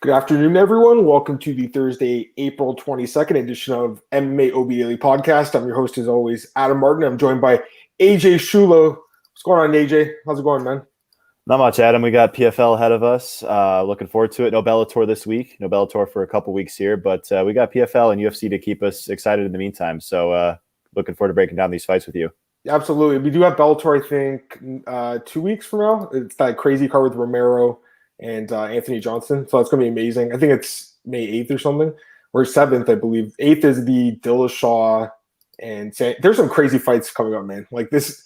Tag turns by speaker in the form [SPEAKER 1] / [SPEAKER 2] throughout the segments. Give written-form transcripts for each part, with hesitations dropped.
[SPEAKER 1] Good afternoon, everyone. Welcome to the Thursday, April 22nd edition of MMAOB Daily Podcast. I'm your host, as always, Adam Martin. I'm joined by AJ Schullo. What's going on, AJ? How's it going, man?
[SPEAKER 2] Not much, Adam. We got PFL ahead of us. Looking forward to it. No Bellator this week. No Bellator for a couple weeks here, but we got PFL and UFC to keep us excited in the meantime. So looking forward to breaking down these fights with you.
[SPEAKER 1] Absolutely. We do have Bellator, I think, 2 weeks from now. It's that crazy card with Romero and Anthony Johnson. So it's going to be amazing. I think it's May 8th or something, or 7th, I believe. 8th is the Dillashaw and there's some crazy fights coming up, man. Like this,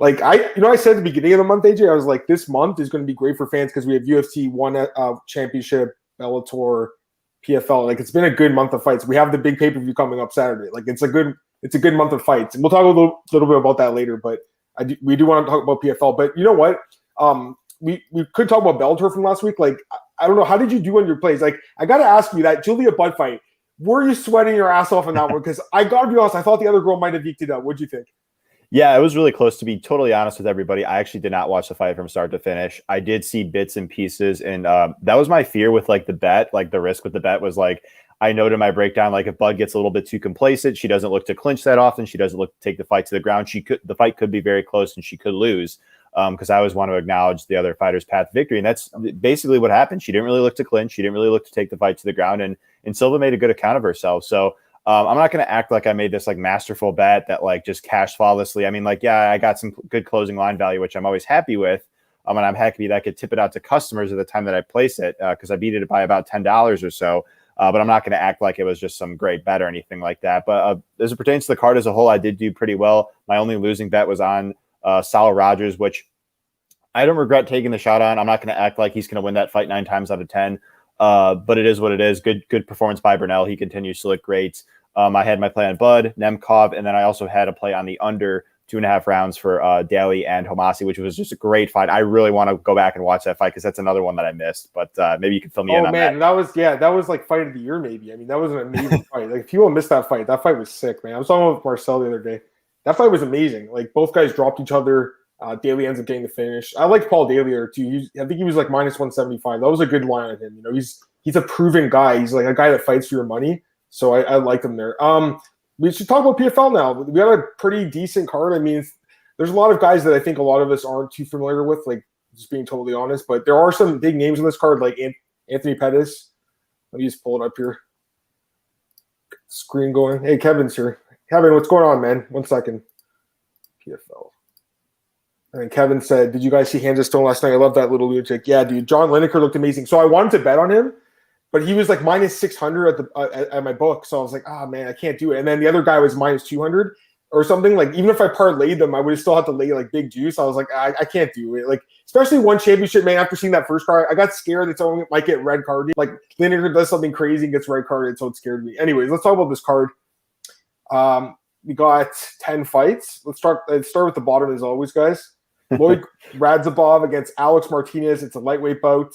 [SPEAKER 1] like I said at the beginning of the month, AJ, I was like, this month is going to be great for fans because we have UFC one championship, Bellator, PFL. Like it's been a good month of fights. We have the big pay-per-view coming up Saturday. Like it's a good month of fights, and we'll talk a little bit about that later. But we do want to talk about PFL. But you know what? We could talk about Bellator from last week. Like, I don't know. How did you do on your plays? Like, I got to ask you that Julia Budd fight, were you sweating your ass off on that one? Because I got to be honest, I thought the other girl might have eked it out. What'd you think?
[SPEAKER 2] Yeah, it was really close. To be totally honest with everybody, I actually did not watch the fight from start to finish. I did see bits and pieces, and that was my fear with like the bet. Like the risk with the bet was like, I noted in my breakdown, like if Bud gets a little bit too complacent, she doesn't look to clinch that often. She doesn't look to take the fight to the ground. The fight could be very close and she could lose. Because I always want to acknowledge the other fighter's path to victory. And that's basically what happened. She didn't really look to clinch. She didn't really look to take the fight to the ground. And Silva made a good account of herself. So I'm not going to act like I made this like masterful bet that like just cashed flawlessly. I mean, like, yeah, I got some good closing line value, which I'm always happy with. And I'm happy that I could tip it out to customers at the time that I place it because I beat it by about $10 or so. But I'm not going to act like it was just some great bet or anything like that. But as it pertains to the card as a whole, I did do pretty well. My only losing bet was on Sal Rogers, which I don't regret taking the shot on. I'm not going to act like he's going to win that fight 9 times out of 10. But it is what it is. Good performance by Burnell. He continues to look great. I had my play on Bud, Nemkov, and then I also had a play on the under 2.5 rounds for Daly and Homasi, which was just a great fight. I really want to go back and watch that fight because that's another one that I missed. But maybe you can fill me in on that.
[SPEAKER 1] Oh, man, that was like fight of the year maybe. I mean, that was an amazing fight. Like, if people missed that fight was sick, man. I was talking with Marcel the other day. That fight was amazing. Like, both guys dropped each other. Daly ends up getting the finish. I like Paul Daly there too. I think he was like minus 175. That was a good line on him. You know, he's a proven guy. He's like a guy that fights for your money. So I like him there. We should talk about PFL now. We got a pretty decent card. I mean, there's a lot of guys that I think a lot of us aren't too familiar with, like just being totally honest. But there are some big names on this card, like Anthony Pettis. Let me just pull it up here. Screen going. Hey, Kevin's here. Kevin, what's going on, man? 1 second. PFL. And Kevin said, did you guys see Hands of Stone last night? I love that little lunatic. Yeah, dude. John Lineker looked amazing. So I wanted to bet on him, but he was like minus 600 at my book. So I was like, man, I can't do it. And then the other guy was minus 200 or something. Like, even if I parlayed them, I would have still had to lay like big juice. I was like, I can't do it. Like, especially one championship, man, after seeing that first card, I got scared that someone might get red carded. Like, Lineker does something crazy and gets red carded, so it scared me. Anyways, let's talk about this card. We got 10 fights. Let's start with the bottom as always, guys. Lloyd Radzhabov against Alex Martinez. It's a lightweight bout.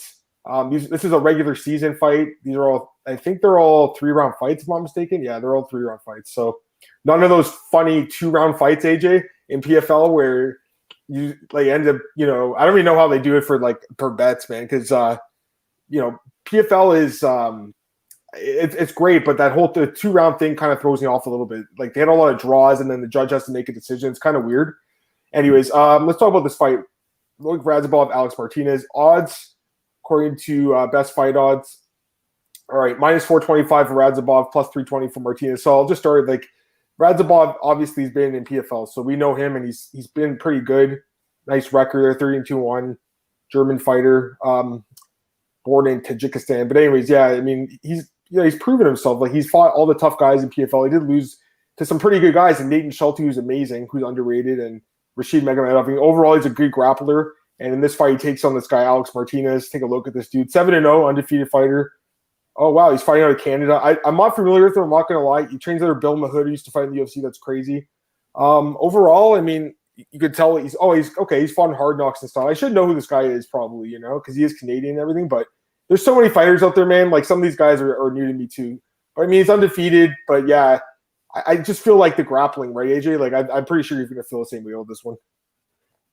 [SPEAKER 1] This is a regular season fight. These are all, I think they're all 3-round fights, if I'm not mistaken. Yeah, they're all 3-round fights. So none of those funny 2-round fights, AJ, in PFL where you like end up, I don't even know how they do it for like per bets, man. Because PFL is it's great, but the 2-round thing kind of throws me off a little bit. Like, they had a lot of draws, and then the judge has to make a decision. It's kind of weird. Anyways, let's talk about this fight. Lloyd Radzhabov, Alex Martinez. Odds, according to Best Fight Odds. All right, minus 425 for Radzhabov, plus 320 for Martinez. So I'll just start like Radzhabov. Obviously, he's been in PFL, so we know him, and he's been pretty good. Nice record there, 30-2-1, German fighter, born in Tajikistan. But anyways, yeah, I mean, he's proven himself. Like, he's fought all the tough guys in PFL. He did lose to some pretty good guys, and Nathan Schulte, who's amazing, who's underrated, and Rashid Magomedov. I mean, overall, he's a good grappler. And in this fight, he takes on this guy, Alex Martinez. Take a look at this dude. 7-0, undefeated fighter. Oh, wow, he's fighting out of Canada. I'm not familiar with him. I'm not going to lie. He trains under Bill Mahood, who used to fight in the UFC. That's crazy. Overall, I mean, you could tell he's okay. He's fought in Hard Knocks and stuff. I should know who this guy is probably, because he is Canadian and everything. But there's so many fighters out there, man. Like, some of these guys are new to me too. But I mean, he's undefeated. But yeah, I just feel like the grappling, right, AJ? Like, I'm pretty sure you're going to feel the same way with this one.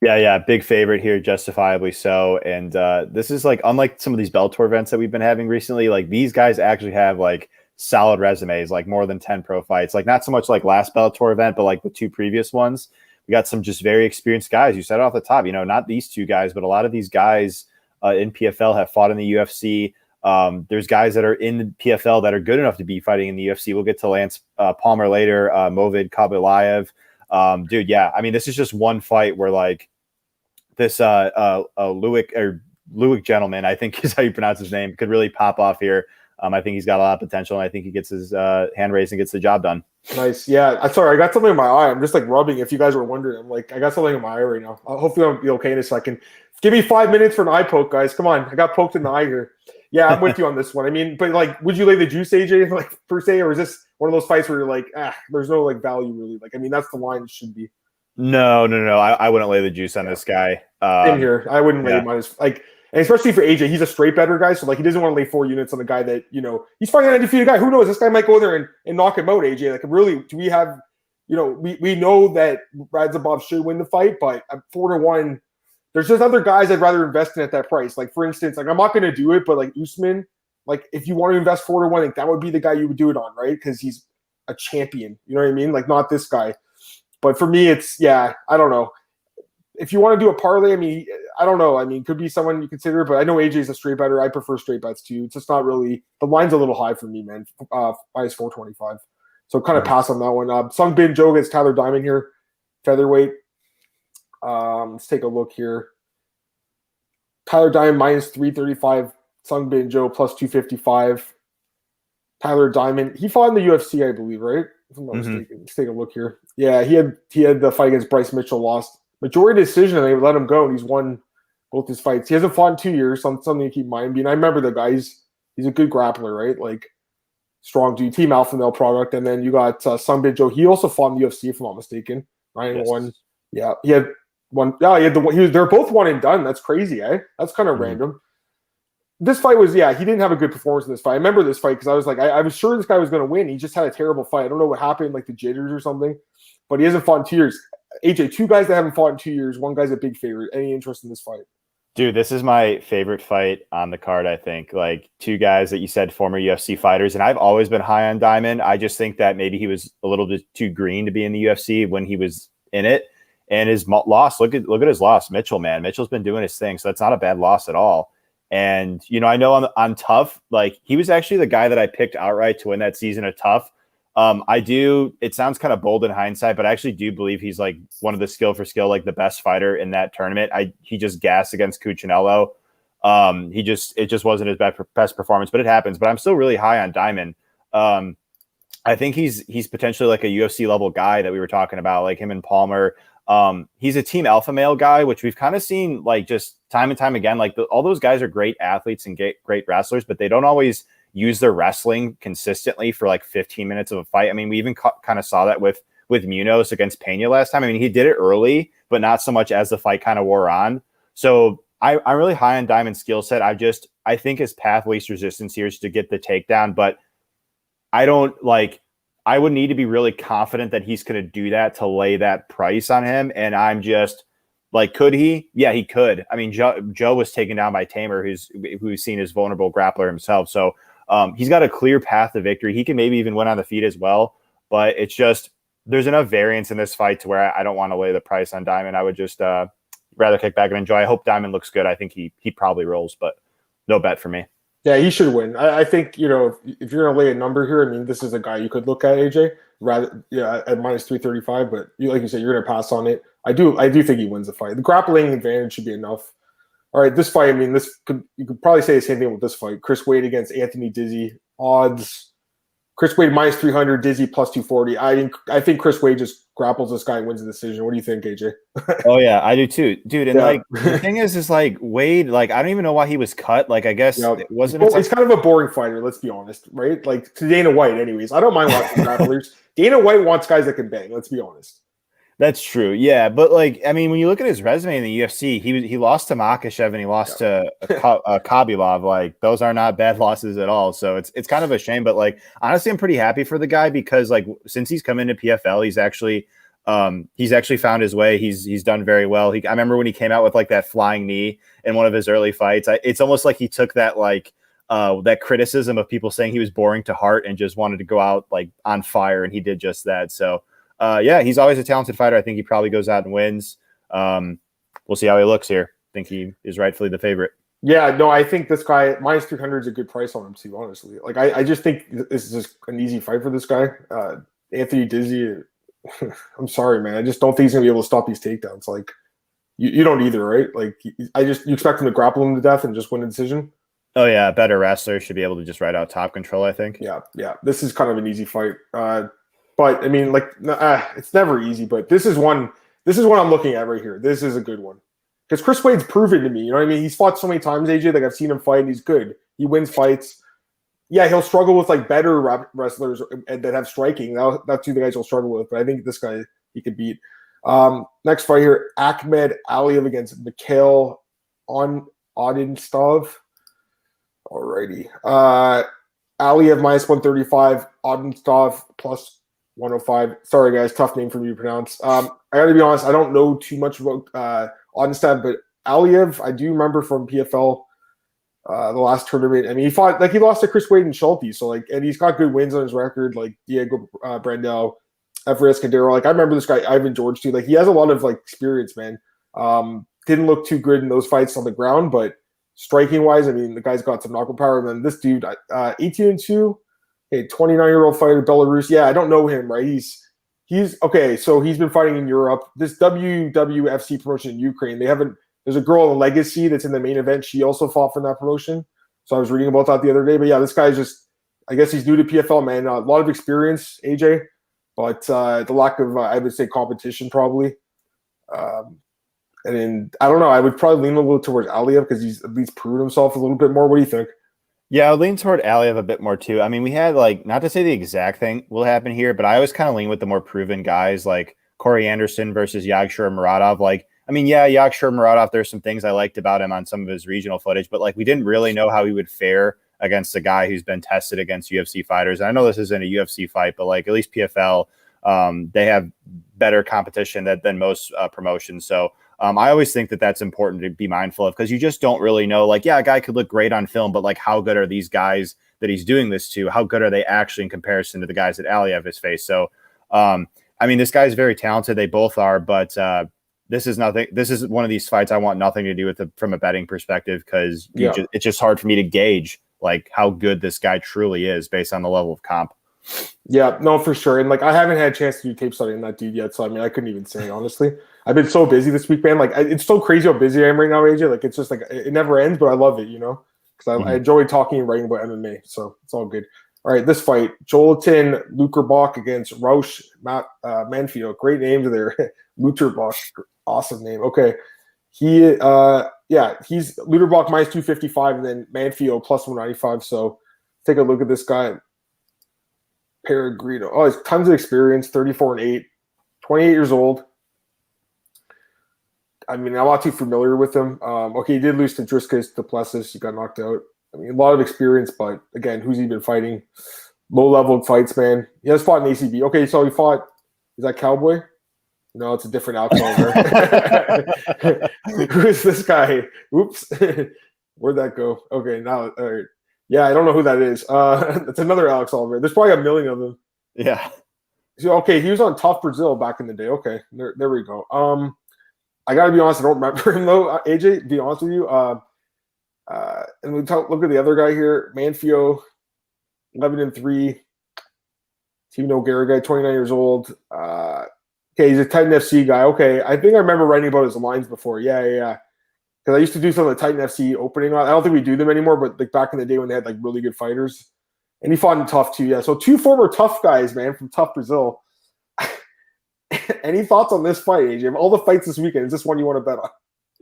[SPEAKER 2] Yeah, big favorite here, justifiably so. And this is like unlike some of these Bellator events that we've been having recently. Like these guys actually have like solid resumes, like more than 10 pro fights. Like not so much like last Bellator event, but like the two previous ones. We got some just very experienced guys. You said it off the top, not these two guys, but a lot of these guys in PFL have fought in the UFC. There's guys that are in the PFL that are good enough to be fighting in the UFC. We'll get to Lance Palmer later, Movid Kabilayev. Dude, yeah. I mean, this is just one fight where like this Luick gentleman, I think is how you pronounce his name, could really pop off here. I think he's got a lot of potential, and I think he gets his hand raised and gets the job done.
[SPEAKER 1] Nice. Yeah. I'm sorry. I got something in my eye. I'm just like rubbing. If you guys were wondering, I'm like, I got something in my eye right now. Hopefully I'll be okay in a second. Give me 5 minutes for an eye poke, guys. Come on. I got poked in the eye here. Yeah, I'm with you on this one. I mean, but like, would you lay the juice, AJ, like per se, or is this one of those fights where you're like, there's no like value really? Like, I mean, that's the line it should be.
[SPEAKER 2] No. I wouldn't lay the juice on this guy.
[SPEAKER 1] Same here. I wouldn't lay minus like, and especially for AJ, he's a straight better guy, so like he doesn't want to lay 4 units on a guy that he's fighting an undefeated guy. Who knows? This guy might go there and knock him out. AJ, like really, do we have? We know that Radzhabov should win the fight, but at 4-1, there's just other guys I'd rather invest in at that price. Like for instance, like I'm not going to do it, but like Usman, like if you want to invest 4-1, like that would be the guy you would do it on, right? Because he's a champion. You know what I mean? Like not this guy. But for me, it's I don't know. If you want to do a parlay, I mean, I don't know. I mean, could be someone you consider, but I know AJ's a straight better. I prefer straight bets too. It's just not really the line's a little high for me, man. Minus 425. So kind of pass on that one. Sung Bin Jo against Tyler Diamond here, featherweight. Let's take a look here. Tyler Diamond minus 335. Sung Bin Jo plus 255. Tyler Diamond, he fought in the UFC, I believe, right? If I'm not mistaken. Let's take a look here. Yeah, he had the fight against Bryce Mitchell, lost majority decision, and they let him go, and he's won both his fights. He hasn't fought in 2 years, something to keep in mind. I remember the guy. He's a good grappler, right? Like strong dude, Team Alpha Male product. And then you got Sung Bin Jo. He also fought in the UFC, if I'm not mistaken. 9-1. Yeah, he had one. Yeah, he had they're both one and done. That's crazy, eh? That's kind of random. This fight was, he didn't have a good performance in this fight. I remember this fight because I was like, I was sure this guy was going to win. He just had a terrible fight. I don't know what happened, like the jitters or something, but he hasn't fought in 2 years. AJ, 2 guys that haven't fought in 2 years. One guy's a big favorite. Any interest in this fight?
[SPEAKER 2] Dude, this is my favorite fight on the card, I think. Like 2 guys that you said former UFC fighters, and I've always been high on Diamond. I just think that maybe he was a little bit too green to be in the UFC when he was in it. And his loss, look at his loss, Mitchell, man. Mitchell's been doing his thing, so that's not a bad loss at all. And, I know on Tough, like he was actually the guy that I picked outright to win that season of Tough. It sounds kind of bold in hindsight, but I actually do believe he's like one of the skill for skill, like the best fighter in that tournament. He just gassed against Cuccinello. It just wasn't his best performance, but it happens. But I'm still really high on Diamond. I think he's potentially like a UFC level guy that we were talking about, like him and Palmer. He's a Team Alpha Male guy, which we've kind of seen like just time and time again. Like all those guys are great athletes and great wrestlers, but they don't always use their wrestling consistently for like 15 minutes of a fight. I mean, we even kind of saw that with Munoz against Pena last time. I mean, he did it early, but not so much as the fight kind of wore on. So I'm really high on Diamond's skill set. I think his path least resistance here is to get the takedown, but I would need to be really confident that he's going to do that to lay that price on him. And I'm just like, could he? Yeah, he could. I mean, Joe was taken down by Tamer, who's seen as vulnerable grappler himself. So he's got a clear path to victory. He can maybe even win on the feet as well. But it's just there's enough variance in this fight to where I don't want to lay the price on Diamond. I would just rather kick back and enjoy. I hope Diamond looks good. I think he probably rolls, but no bet for me.
[SPEAKER 1] Yeah, he should win. I think, if you're going to lay a number here, I mean, this is a guy you could look at, AJ, rather at minus 335, but like you said, you're going to pass on it. I do think he wins the fight. The grappling advantage should be enough. All right, this fight, I mean, you could probably say the same thing with this fight. Chris Wade against Anthony Dizzy. Odds. Chris Wade minus 300, Dizzy plus 240. I think Chris Wade just grapples this guy and wins the decision. What do you think, AJ?
[SPEAKER 2] Oh yeah, I do too, dude. And like the thing is like Wade, like I don't even know why he was cut. Like I guess it wasn't.
[SPEAKER 1] It's kind of a boring fighter. Let's be honest, right? Like to Dana White, anyways. I don't mind watching grapplers. Dana White wants guys that can bang. Let's be honest.
[SPEAKER 2] That's true, yeah. But like, I mean, when you look at his resume in the UFC, he lost to Makhachev and he lost to Khabibov. Like, those are not bad losses at all. So it's kind of a shame. But like, honestly, I'm pretty happy for the guy because like since he's come into PFL, he's actually He's actually found his way. He's done very well. I remember when he came out with like that flying knee in one of his early fights. It's almost like he took that like that criticism of people saying he was boring to heart and just wanted to go out like on fire, and he did just that. So yeah, he's always a talented fighter. I think he probably goes out and wins. We'll see how he looks here. I think he is rightfully the favorite.
[SPEAKER 1] Yeah, no, I think this guy minus 300 is a good price on him too. Honestly, like I just think this is just an easy fight for this guy. Anthony Dizzy. I'm sorry, man. I just don't think he's gonna be able to stop these takedowns. Like you don't either, right? Like you expect him to grapple him to death and just win a decision.
[SPEAKER 2] Oh yeah, a better wrestler should be able to just ride out top control, I think.
[SPEAKER 1] Yeah. This is kind of an easy fight. But I mean, like it's never easy. But this is one I'm looking at right here. This is a good one because Chris Wade's proven to me. You know what I mean? He's fought so many times, AJ. Like I've seen him fight, and he's good. He wins fights. Yeah, he'll struggle with like better wrestlers that have striking. That's who the guys will struggle with. But I think this guy he could beat. Next fight here: Akhmed Aliyev against Mikhail Odinstov. Alrighty. Aliyev minus 135, Odinstov plus 105. Sorry, guys, tough name for me to pronounce. I got to be honest, I don't know too much about Odinstov, but Aliyev, I do remember from PFL the last tournament. I mean, he lost to Chris Wade and Schulte, so like, and he's got good wins on his record, like Diego Brandel, Everest Cadero. Like I remember this guy Ivan George too. Like he has a lot of like experience, man. Didn't look too good in those fights on the ground, but striking wise, I mean, the guy's got some knockout power. And then this dude, 18-2, a 29-year-old fighter, Belarus. Yeah, I don't know him, right? He's okay. So he's been fighting in Europe. This WWFC promotion in Ukraine, there's a girl in Legacy that's in the main event. She also fought for that promotion. So I was reading about that the other day. But yeah, this guy's just, I guess he's new to PFL, man. A lot of experience, AJ, but the lack of, I would say, competition probably. And then, I don't know, I would probably lean a little towards Aliyev because he's at least proven himself a little bit more. What do you think?
[SPEAKER 2] Yeah, I would lean toward Aliyev a bit more too. I mean, we had like, not to say the exact thing will happen here, but I always kind of lean with the more proven guys like Corey Anderson versus Yagshur Muradov. Like, I mean, yeah, Yagshur Muradov, there's some things I liked about him on some of his regional footage, but like we didn't really know how he would fare against a guy who's been tested against UFC fighters. And I know this isn't a UFC fight, but like at least PFL, they have better competition than most promotions. So I always think that that's important to be mindful of because you just don't really know. Like, yeah, a guy could look great on film, but like, how good are these guys that he's doing this to? How good are they actually in comparison to the guys that Aliyev has faced? So, I mean, this guy's very talented. They both are, but this is nothing. This is one of these fights I want nothing to do with from a betting perspective because it's just hard for me to gauge like how good this guy truly is based on the level of comp.
[SPEAKER 1] Yeah, no, for sure. And like, I haven't had a chance to do tape study on that dude yet. So, I mean, I couldn't even say, honestly. I've been so busy this week, man. Like, it's so crazy how busy I am right now, AJ. Like, it's just like, it never ends, but I love it, you know? Because I enjoy talking and writing about MMA. So, it's all good. All right, this fight, Joelton Lukerbach against Rausch Manfield. Great names there. Lukerbach, awesome name. Okay. He's Lukerbach minus 255 and then Manfield plus 195. So, take a look at this guy. Peregrino. Oh, he's tons of experience, 34-8, 28 years old. I mean, I'm not too familiar with him. Okay, he did lose to Driscus Duplessis. He got knocked out. I mean, a lot of experience, but again, who's he been fighting? Low-level fights, man. He has fought in ACB. Okay, so he fought, is that Cowboy? No, it's a different Alexander. Who is this guy? Oops. Where'd that go? Okay, now, all right. Yeah, I don't know who that is. It's another Alex Oliver. There's probably a million of them.
[SPEAKER 2] Yeah.
[SPEAKER 1] So, okay, he was on Tough Brazil back in the day. Okay, there we go. I got to be honest, I don't remember him, though, AJ, to be honest with you. And we look at the other guy here, Manfio, 11-3. Team O'Gara guy, 29 years old. Okay, he's a Titan FC guy. Okay, I think I remember writing about his lines before. Yeah. Because I used to do some of the Titan FC opening. I don't think we do them anymore, but like back in the day when they had like really good fighters. And he fought in Tough too. Yeah, so two former Tough guys, man, from Tough Brazil. Any thoughts on this fight, AJ? Of all the fights this weekend, is this one you want to bet on?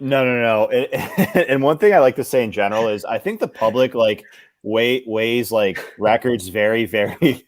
[SPEAKER 2] No. And one thing I like to say in general is I think the public like weighs like records very, very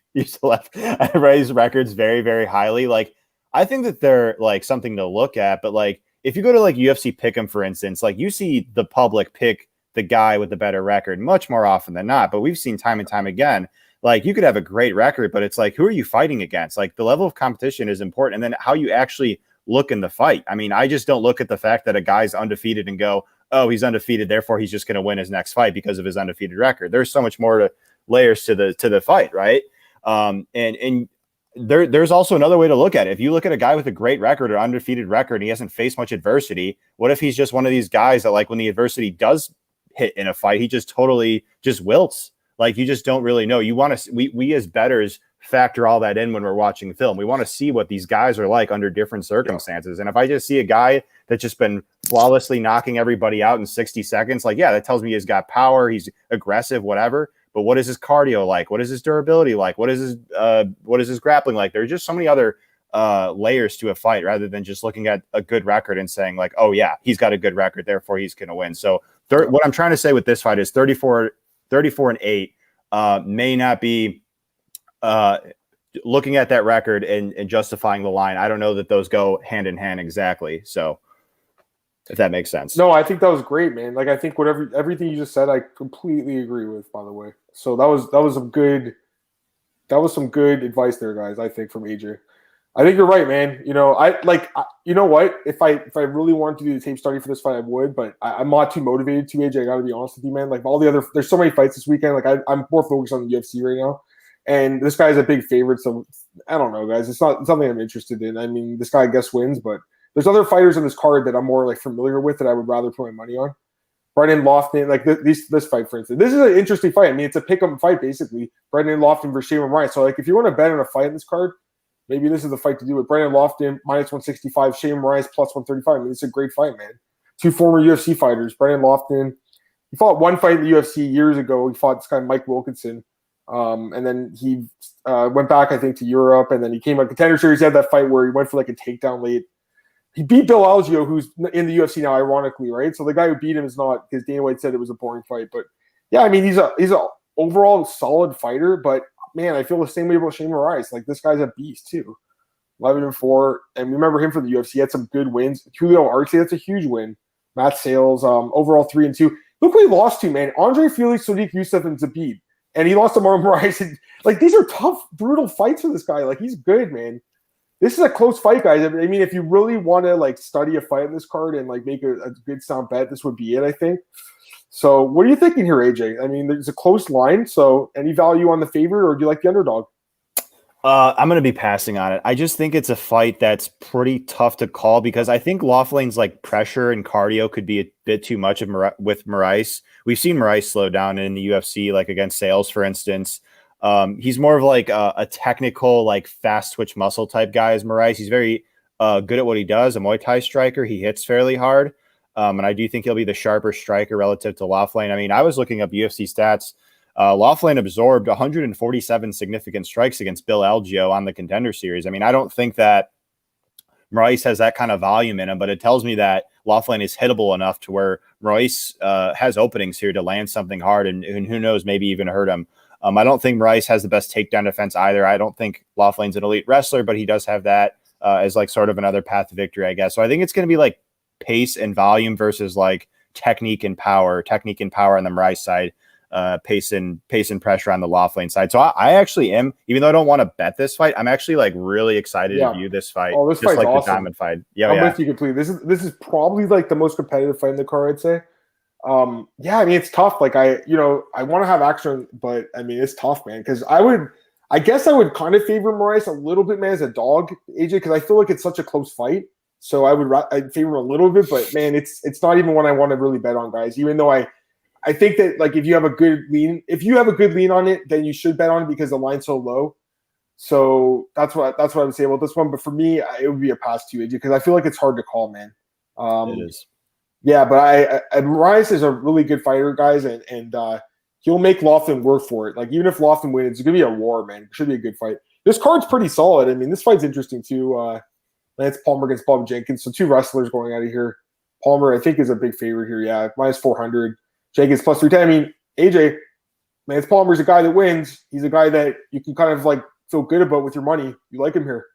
[SPEAKER 2] raise records very, very highly. Like I think that they're like something to look at, but like if you go to like UFC Pick'em, for instance, like you see the public pick the guy with the better record much more often than not, but we've seen time and time again like you could have a great record, but it's like, who are you fighting against? Like the level of competition is important. And then how you actually look in the fight. I mean, I just don't look at the fact that a guy's undefeated and go, oh, he's undefeated, therefore he's just going to win his next fight because of his undefeated record. There's so much more layers to the fight, right? And there's also another way to look at it. If you look at a guy with a great record or undefeated record and he hasn't faced much adversity, what if he's just one of these guys that, like, when the adversity does hit in a fight, he just totally just wilts? Like, you just don't really know. You want to, we as bettors factor all that in when we're watching film. We want to see what these guys are like under different circumstances. And if I just see a guy that's just been flawlessly knocking everybody out in 60 seconds, like, yeah, that tells me he's got power, he's aggressive, whatever. But what is his cardio like? What is his durability like? What is his grappling like? There's just so many other layers to a fight rather than just looking at a good record and saying like, oh yeah, he's got a good record, therefore he's going to win. So what I'm trying to say with this fight is 34-8 may not be looking at that record and justifying the line. I don't know that those go hand in hand exactly. So if that makes sense.
[SPEAKER 1] No, I think that was great, man. Like, I think everything you just said, I completely agree with, by the way. So that was some good advice there, guys, I think, from AJ. I think you're right, man. You know, you know what? If I really wanted to do the tape study for this fight, I would, but I'm not too motivated to, AJ. I got to be honest with you, man. Like, there's so many fights this weekend. Like, I'm more focused on the UFC right now. And this guy's a big favorite, so I don't know, guys. It's not something I'm interested in. I mean, this guy, I guess, wins, but there's other fighters in this card that I'm more like familiar with that I would rather put my money on. Brendan Lofton, like this fight, for instance. This is an interesting fight. I mean, it's a pick-em fight, basically. Brendan Lofton versus Shayman Ryan. So, like, if you want to bet on a fight in this card, maybe this is the fight to do it. Brendan Lofton, minus 165. Shayman Ryan, plus 135. I mean, it's a great fight, man. Two former UFC fighters. Brendan Lofton, he fought one fight in the UFC years ago. He fought this guy, Mike Wilkinson. And then he went back, I think, to Europe, and then he came on Contender Series. He had that fight where he went for like a takedown late. He beat Bill Algeo, who's in the UFC now, ironically, right? So the guy who beat him is not, because Dana White said it was a boring fight. But yeah, I mean, he's a overall solid fighter. But man, I feel the same way about Shane Moraes. Like, this guy's a beast too. 11-4, and remember him for the UFC. He had some good wins. Julio Arce, that's a huge win. Matt Sales, overall 3-2. Look what he lost to, man. Andre Felix, Sodiq Yusuff, and Zabit. And he lost to Marlon Moraes. Like, these are tough, brutal fights for this guy. Like, he's good, man. This is a close fight, guys. I mean, if you really want to, like, study a fight in this card and, like, make a good sound bet, this would be it, I think. So what are you thinking here, AJ? I mean, there's a close line. So any value on the favorite, or do you like the underdog?
[SPEAKER 2] I'm going to be passing on it. I just think it's a fight that's pretty tough to call because I think Laughlin's like pressure and cardio could be a bit too much with Moraes. We've seen Moraes slow down in the UFC, like against Sales, for instance. He's more of like a technical, like fast twitch muscle type guy as Moraes. He's very good at what he does, a Muay Thai striker. He hits fairly hard. And I do think he'll be the sharper striker relative to Laughlin. I mean, I was looking up UFC stats. Laughlin absorbed 147 significant strikes against Bill Algeo on the Contender Series. I mean, I don't think that Moraes has that kind of volume in him, but it tells me that Laughlin is hittable enough to where Moraes has openings here to land something hard and who knows, maybe even hurt him. I don't think Moraes has the best takedown defense either. I don't think Laughlin's an elite wrestler, but he does have that as like sort of another path to victory, I guess. So I think it's going to be like pace and volume versus like technique and power on the Moraes side. Pace and pressure on the Laughlin side. So I actually am, even though I don't want to bet this fight, I'm actually like really excited to view this fight.
[SPEAKER 1] Oh, this
[SPEAKER 2] just like
[SPEAKER 1] awesome.
[SPEAKER 2] The Diamond fight. Yeah,
[SPEAKER 1] I'm with you completely. This is probably like the most competitive fight in the card, I'd say. Yeah, I mean, it's tough. Like, I want to have action, but I mean, it's tough, man. Because I guess I would kind of favor Moraes a little bit, man, as a dog, AJ, because I feel like it's such a close fight. So I'd favor him a little bit, but man, it's not even one I want to really bet on, guys. Even though I think that, like, if you have a good lean on it, then you should bet on it because the line's so low. So that's what I would say about this one. But for me, it would be a pass to AJ because I feel like it's hard to call, man.
[SPEAKER 2] It is.
[SPEAKER 1] Yeah, but Moraes is a really good fighter, guys, and he'll make Laughlin work for it. Like, even if Laughlin wins, it's gonna be a war, man. It should be a good fight. This card's pretty solid. I mean, this fight's interesting too. Lance Palmer against Bob Jenkins, so two wrestlers going out of here. Palmer, I think, is a big favorite here. Yeah, minus 400. Jenkins plus 310. I mean, AJ, Lance Palmer's a guy that wins. He's a guy that you can kind of like feel good about with your money. You like him here.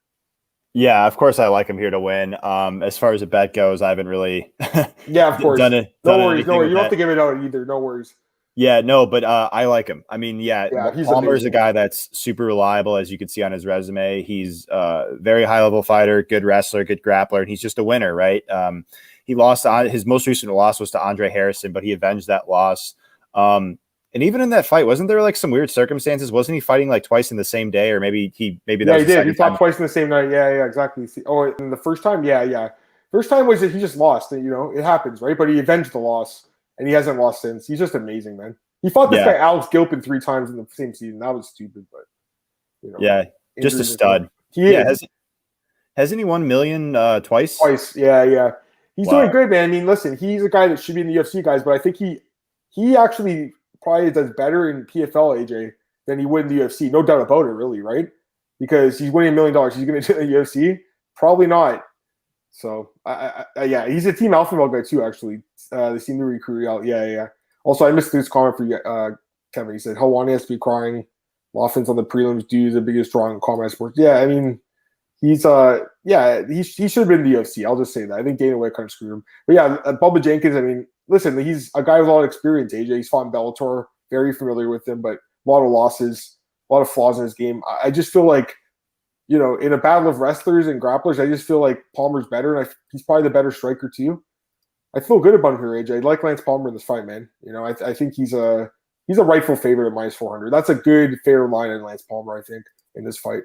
[SPEAKER 2] Yeah, of course I like him here to win. As far as a bet goes, I haven't really
[SPEAKER 1] of course.
[SPEAKER 2] done it.
[SPEAKER 1] No worries. You don't have to give it out either. No worries.
[SPEAKER 2] Yeah, no, but I like him. I mean, yeah,
[SPEAKER 1] He's
[SPEAKER 2] Palmer is a
[SPEAKER 1] amazing.
[SPEAKER 2] guy that's super reliable, as you can see on his resume. He's a very high level fighter, good wrestler, good grappler, and he's just a winner, right? He lost on his most recent loss was to Andre Harrison, but he avenged that loss. And even in that fight, wasn't there like some weird circumstances? Wasn't he fighting like twice in the same day, or maybe that was
[SPEAKER 1] He
[SPEAKER 2] the
[SPEAKER 1] did. He
[SPEAKER 2] second
[SPEAKER 1] fought
[SPEAKER 2] time?
[SPEAKER 1] twice in the same night. Yeah, exactly. Oh, and the first time, yeah. First time was that he just lost. You know, it happens, right? But he avenged the loss, and he hasn't lost since. He's just amazing, man. He fought this
[SPEAKER 2] Yeah,
[SPEAKER 1] guy Alex Gilpin 3 times in the same season. That was stupid, but
[SPEAKER 2] yeah, just a
[SPEAKER 1] injuries and stuff.
[SPEAKER 2] stud.
[SPEAKER 1] He
[SPEAKER 2] Yeah,
[SPEAKER 1] is
[SPEAKER 2] hasn't he won million twice?
[SPEAKER 1] twice. Yeah. He's doing
[SPEAKER 2] Wow.
[SPEAKER 1] good, man. I mean, listen, he's a guy that should be in the UFC, guys, but I think he actually probably does better in PFL, AJ, than he would in the UFC. No doubt about it, really, right? Because he's winning $1 million. He's going to do the UFC? Probably not. So, yeah, he's a Team Alpha Male guy too, actually. They seem to recruit out. Yeah. Also, I missed this comment for you, Kevin. He said, Helwani has to be crying. Offense on the prelims due the biggest draw in combat sports. Yeah, I mean, he should have been in the UFC. I'll just say that. I think Dana White kind of screwed him. But yeah, Bubba Jenkins, I mean, listen, he's a guy with a lot of experience, AJ. He's fought in Bellator, very familiar with him, but a lot of losses, a lot of flaws in his game. I just feel like, you know, in a battle of wrestlers and grapplers, I just feel like Palmer's better, and he's probably the better striker too. I feel good about him here, AJ. I like Lance Palmer in this fight, man. You know, I think he's a rightful favorite at minus 400. That's a good, fair line on Lance Palmer, I think, in this fight.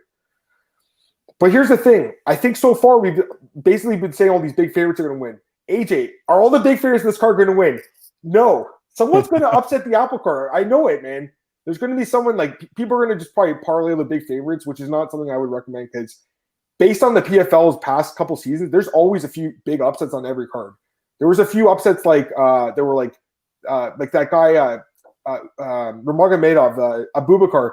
[SPEAKER 1] But here's the thing. I think so far we've basically been saying all these big favorites are going to win. AJ, are all the big favorites in this card going to win? No. Someone's going to upset the apple cart. I know it, man. There's going to be someone like people are going to just probably parlay the big favorites, which is not something I would recommend because based on the PFL's past couple seasons, there's always a few big upsets on every card. There was a few upsets like that guy Nurmagomedov, Abubakar.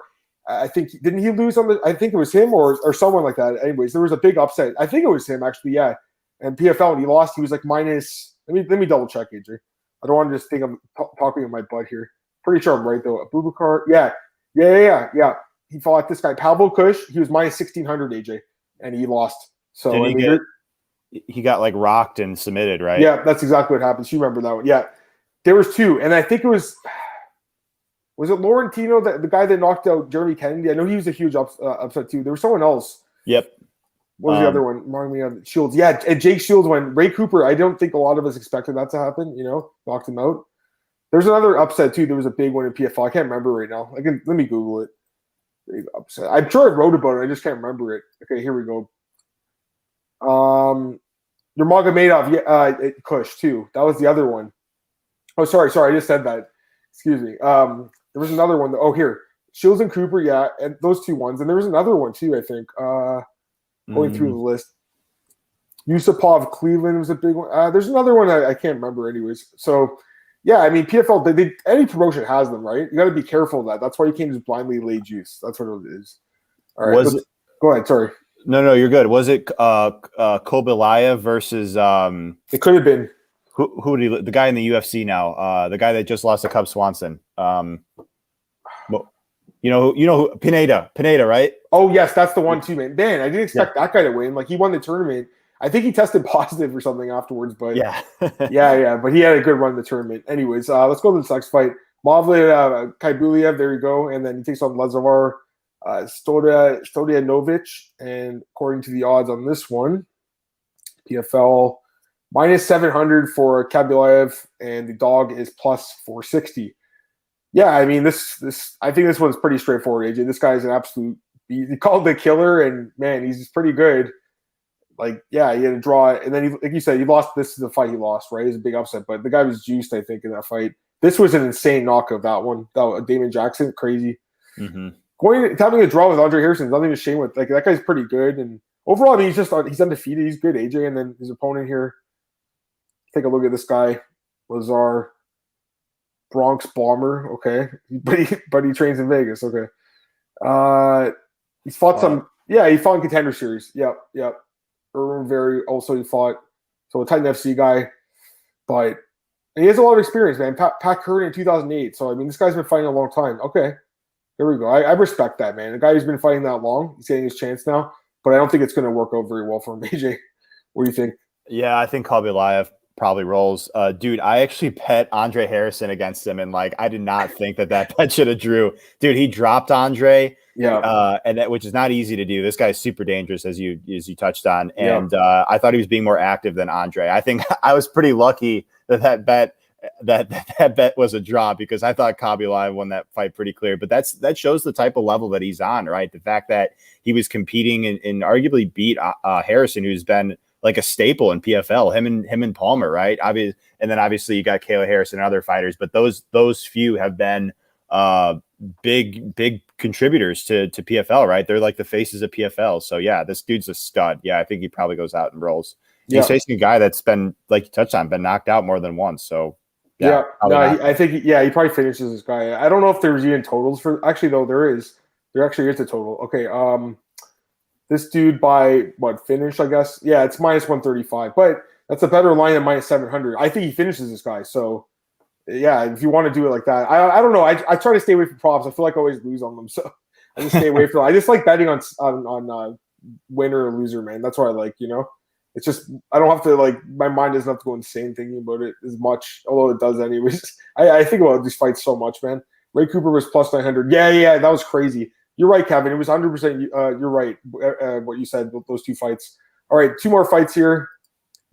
[SPEAKER 1] I think didn't he lose on the? I think it was him or someone like that. Anyways, there was a big upset. I think it was him actually. Yeah, and PFL when he lost, he was like minus. Let me double check, AJ. I don't want to just think I'm talking in my butt here. Pretty sure I'm right though. Abubakar, yeah. He fought this guy Pavel Kush. He was minus 1600, AJ, and he lost. So
[SPEAKER 2] he got like rocked and submitted, right?
[SPEAKER 1] Yeah, that's exactly what happened. You remember that one? Yeah, there was two, and I think it was. Was it Laurentino, the guy that knocked out Jeremy Kennedy? I know he was a huge upset too. There was someone else.
[SPEAKER 2] Yep.
[SPEAKER 1] What was the other one? Remind me of Shields. Yeah, and Jake Shields went. Ray Cooper, I don't think a lot of us expected that to happen, you know, knocked him out. There's another upset too. There was a big one in PFL. I can't remember right now. Let me Google it. Upset. I'm sure I wrote about it. I just can't remember it. Okay, here we go. Nurmagomedov, Kush too. That was the other one. Oh, sorry. I just said that. Excuse me. There was another one. Oh, here. Shields and Cooper, yeah, and those two ones. And there was another one, too, I think. Going through the list. Yusupov, Cleveland was a big one. There's another one I can't remember anyways. So, yeah, I mean, PFL, any promotion has them, right? You got to be careful of that. That's why you can't just blindly lay juice. That's what it is. All right. Go ahead. Sorry.
[SPEAKER 2] No, you're good. Was it Kobylaev versus
[SPEAKER 1] It could have been.
[SPEAKER 2] Who did the guy in the UFC now? The guy that just lost to Cub Swanson. You know who Pineda, right?
[SPEAKER 1] Oh yes, that's the one too, man. Man, I didn't expect that guy to win. Like he won the tournament. I think he tested positive or something afterwards, but
[SPEAKER 2] yeah.
[SPEAKER 1] But he had a good run in the tournament. Anyways, let's go to the next fight. Mavli Kaibuliev, there you go, and then he takes on Lazavar Stojanovic, and according to the odds on this one, PFL minus 700 for Kaibuliev, and the dog is plus 460. Yeah, I mean this. I think this one's pretty straightforward. AJ, this guy's an absolute. He called the killer, and man, he's pretty good. Like, yeah, he had a draw, and then like you said, he lost. This is the fight he lost, right? It was a big upset, but the guy was juiced, I think, in that fight. This was an insane knockout. That one, Damon Jackson, crazy.
[SPEAKER 2] Mm-hmm.
[SPEAKER 1] Having a draw with Andre Harrison, nothing to shame with. Like that guy's pretty good, and overall, I mean, he's undefeated. He's good, AJ, and then his opponent here. Take a look at this guy, Lazar. Bronx Bomber, okay, but he trains in Vegas, okay. He's fought he fought in Contender Series, yep. Irwin Very also he fought, so a Titan FC guy, but he has a lot of experience, man. Pat Curry in 2008, so I mean this guy's been fighting a long time. Okay, there we go. I respect that, man. The guy who's been fighting that long, he's getting his chance now, but I don't think it's going to work out very well for him. AJ, what do you think?
[SPEAKER 2] Yeah, I think Kobylaev probably rolls. Dude, I actually bet Andre Harrison against him, and like I did not think that bet should have drew. Dude, he dropped Andre.
[SPEAKER 1] Yeah.
[SPEAKER 2] And that, which is not easy to do. This guy's super dangerous, as you touched on. And I thought he was being more active than Andre. I think I was pretty lucky that bet was a draw, because I thought Khabibulov won that fight pretty clear. But that shows the type of level that he's on, right? The fact that he was competing and arguably beat Harrison, who's been like a staple in PFL. Him and Palmer, right? And then obviously you got Kayla Harrison and other fighters, but those few have been big contributors to PFL, right? They're like the faces of PFL. So yeah, this dude's a stud. Yeah, I think he probably goes out and rolls. He's facing a guy that's been, like you touched on, been knocked out more than once. So
[SPEAKER 1] I think he probably finishes this guy. I don't know if there's even totals for. Actually, no, there actually is a total. Okay, this dude by finish? I guess it's -135, but that's a better line than -700. I think he finishes this guy. So. Yeah, if you want to do it like that, I don't know. I try to stay away from props. I feel like I always lose on them, so I just stay away from. I just like betting on winner or loser, man. That's what I like. It's just I don't have to my mind doesn't have to go insane thinking about it as much, although it does anyways. I think about these fights so much, man. Ray Cooper was +900. Yeah, that was crazy. You're right, Kevin. It was 100%. You're right. What you said about those two fights. All right, two more fights here.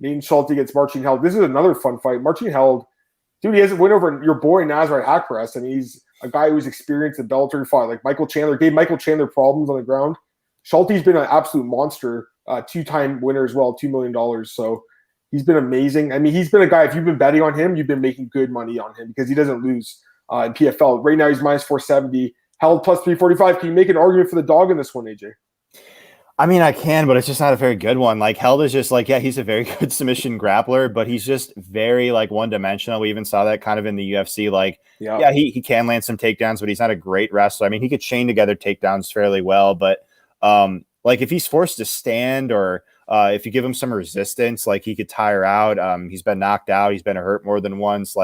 [SPEAKER 1] Nate Schulte gets Marcin Held. This is another fun fight. Marcin Held. Dude, he has a win over your boy Nasrat Haqparast, and he's a guy who's experienced in Bellator fight. Like Michael Chandler gave Michael Chandler problems on the ground. Schulte's been an absolute monster, two-time winner as well, $2 million. So he's been amazing. I mean, he's been a guy. If you've been betting on him, you've been making good money on him because he doesn't lose in PFL. Right now, he's -470. Held +345. Can you make an argument for the dog in this one, AJ?
[SPEAKER 2] I mean, I can, but it's just not a very good one. Like Held is just he's a very good submission grappler, but he's just very one-dimensional. We even saw that kind of in the UFC. He can land some takedowns, but he's not a great wrestler. I mean, he could chain together takedowns fairly well, but if he's forced to stand or if you give him some resistance, he could tire out. He's been knocked out. He's been hurt more than once.